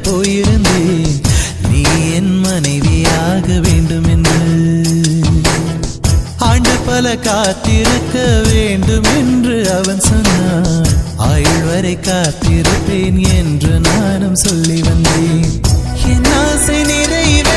போயிருந்தேன் நீ என் மனைவியாக வேண்டும் என்று ஆண்டு பல காத்திருக்க வேண்டும் என்று அவன் சொன்னான் ஆயுள் வரை காத்திருப்பேன் என்று நானும் சொல்லி வந்தேன் என் ஆசை நிறைவே